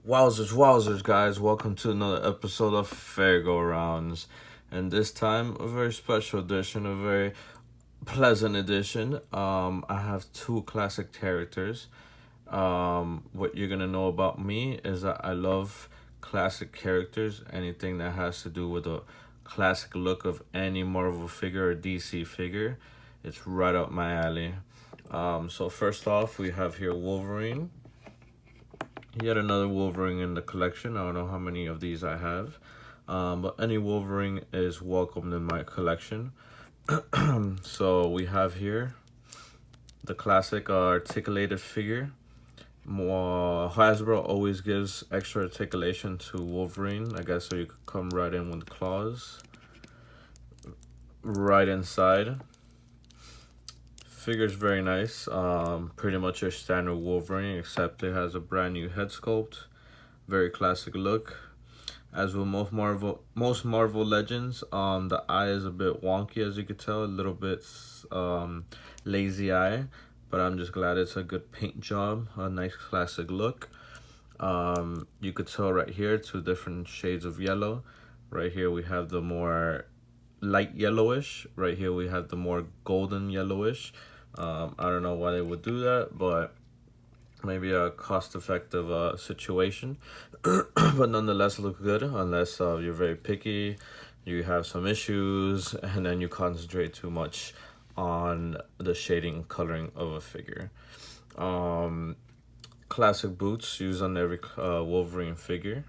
Wowzers, guys. Welcome to another episode of Fair Go Rounds. And this time, a very special edition, a very pleasant edition. I have two classic characters. What you're gonna know about me is that I love classic characters, anything that has to do with a classic look of any Marvel figure or DC figure. It's right up my alley. So first off, we have here Wolverine. Yet another Wolverine in the collection. I don't know how many of these I have. But any Wolverine is welcomed in my collection. So we have here the classic articulated figure. Hasbro always gives extra articulation to Wolverine, I guess, so you could come right in with claws. Right inside. Figure's very nice. Pretty much your standard Wolverine, except it has a brand new head sculpt. Very classic look. As with most Marvel Legends, the eye is a bit wonky, as you could tell, a little bit lazy eye, but I'm just glad it's a good paint job, a nice classic look. You could tell right here two different shades of yellow. Right here we have the more light yellowish. Right here we have the more golden yellowish. I don't know why they would do that, but maybe a cost-effective situation. But nonetheless look good, unless you're very picky, you have some issues, and then you concentrate too much on the shading and coloring of a figure. Classic boots used on every Wolverine figure.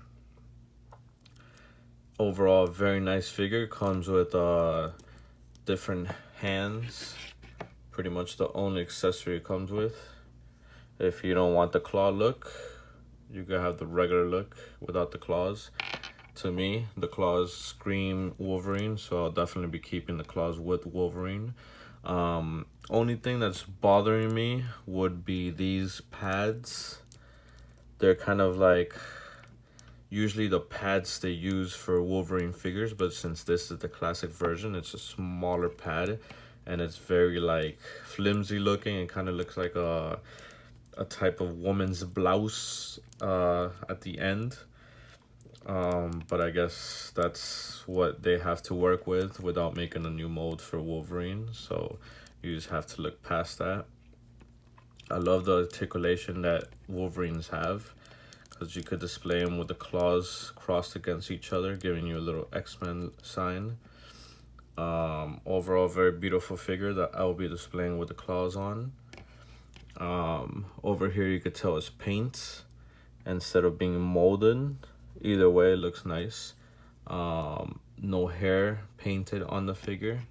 Overall, very nice figure. Comes with different hands. Pretty much the only accessory it comes with. If you don't want the claw look, you can have the regular look without the claws. To me, the claws scream Wolverine, so I'll definitely be keeping the claws with Wolverine. Only thing that's bothering me would be these pads. They're kind of like usually the pads they use for Wolverine figures, but since this is the classic version, it's a smaller pad, and it's very like flimsy looking. It kind of looks like a type of woman's blouse at the end. But I guess that's what they have to work with without making a new mold for Wolverine. So you just have to look past that. I love the articulation that Wolverines have, because you could display them with the claws crossed against each other, giving you a little X-Men sign. Overall, very beautiful figure that I will be displaying with the claws on. Over here you could tell it's paint instead of being molded. Either way, it looks nice. No hair painted on the figure.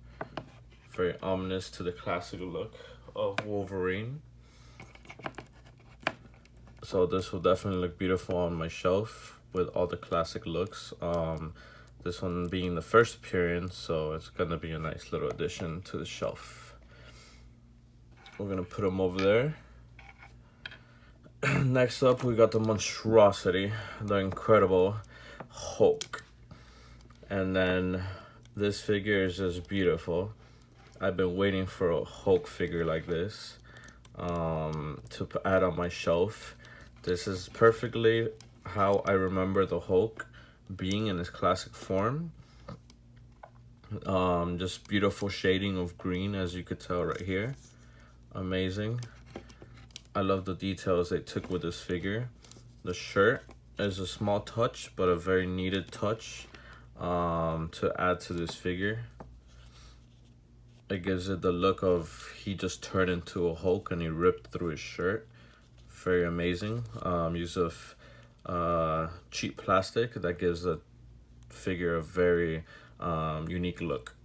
Very ominous to the classic look of Wolverine. So this will definitely look beautiful on my shelf with all the classic looks. This one being the first appearance, so it's gonna be a nice little addition to the shelf. We're gonna put them over there. Next up, we got the monstrosity, the incredible Hulk. And then this figure is just beautiful. I've been waiting for a Hulk figure like this to add on my shelf. This is perfectly how I remember the Hulk being in his classic form. Just beautiful shading of green, as you could tell right here. Amazing. I love the details they took with this figure. The shirt is a small touch, but a very needed touch to add to this figure. It gives it the look of he just turned into a Hulk and he ripped through his shirt. Very amazing. Use of cheap plastic that gives the figure a very unique look.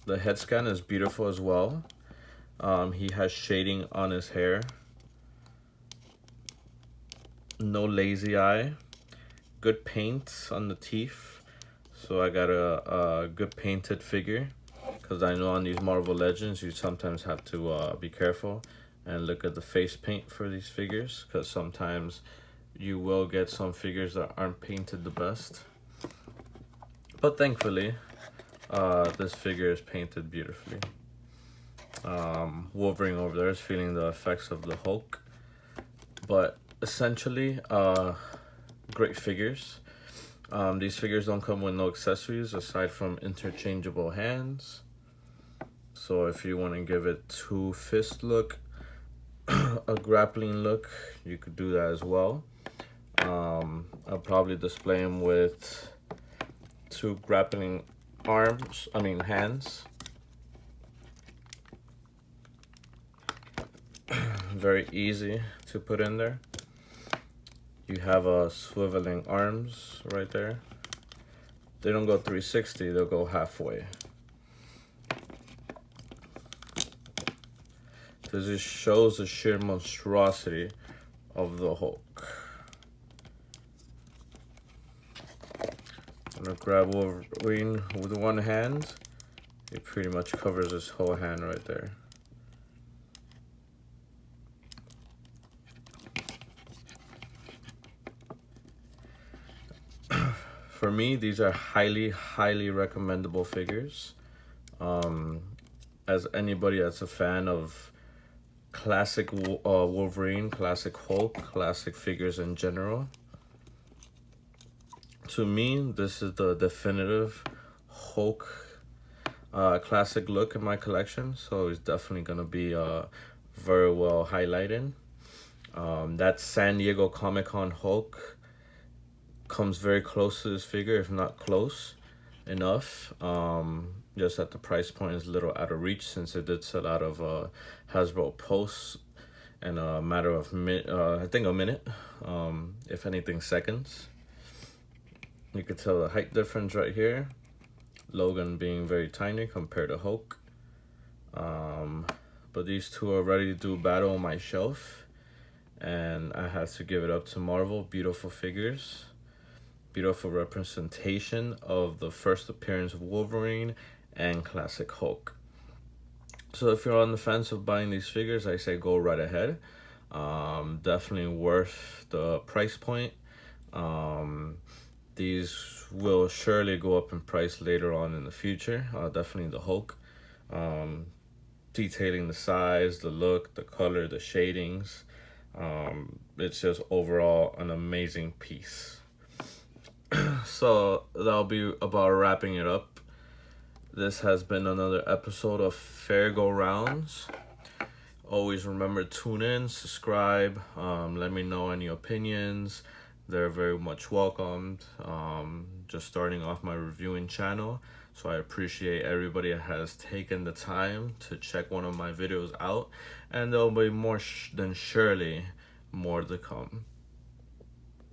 The head scan is beautiful as well. He has shading on his hair. No lazy eye. Good paint on the teeth. So I got a good painted figure. Because I know on these Marvel Legends, you sometimes have to be careful and look at the face paint for these figures. Because sometimes you will get some figures that aren't painted the best. But thankfully, this figure is painted beautifully. Wolverine over there is feeling the effects of the Hulk. But essentially great figures. These figures don't come with no accessories aside from interchangeable hands. So if you want to give it two fist look, a grappling look, you could do that as well. I'll probably display them with two grappling hands. Very easy to put in there. You have a swiveling arms right there. They don't go 360, they'll go halfway. This just shows the sheer monstrosity of the Hulk. I'm gonna grab Wolverine with one hand. It pretty much covers his whole hand right there. For me, these are highly recommendable figures. As anybody that's a fan of classic Wolverine, classic Hulk, classic figures in general, to me, this is the definitive Hulk classic look in my collection. So it's definitely gonna be very well highlighted. That San Diego Comic-Con Hulk comes very close to this figure, if not close enough. Just that the price point is a little out of reach, since it did sell out of Hasbro posts in a matter of I think a minute, if anything seconds. You could tell the height difference right here. Logan being very tiny compared to Hulk. But these two are ready to do battle on my shelf, and I have to give it up to Marvel. Beautiful figures. Beautiful representation of the first appearance of Wolverine and classic Hulk. So if you're on the fence of buying these figures, I say go right ahead. Definitely worth the price point. These will surely go up in price later on in the future. Definitely the Hulk. Detailing the size, the look, the color, the shadings. It's just overall an amazing piece. So that'll be about wrapping it up. This has been another episode of Fair Go Rounds. Always remember, tune in, subscribe, let me know any opinions. They're very much welcomed. Just starting off my reviewing channel, so I appreciate everybody that has taken the time to check one of my videos out, and there'll be more than surely more to come.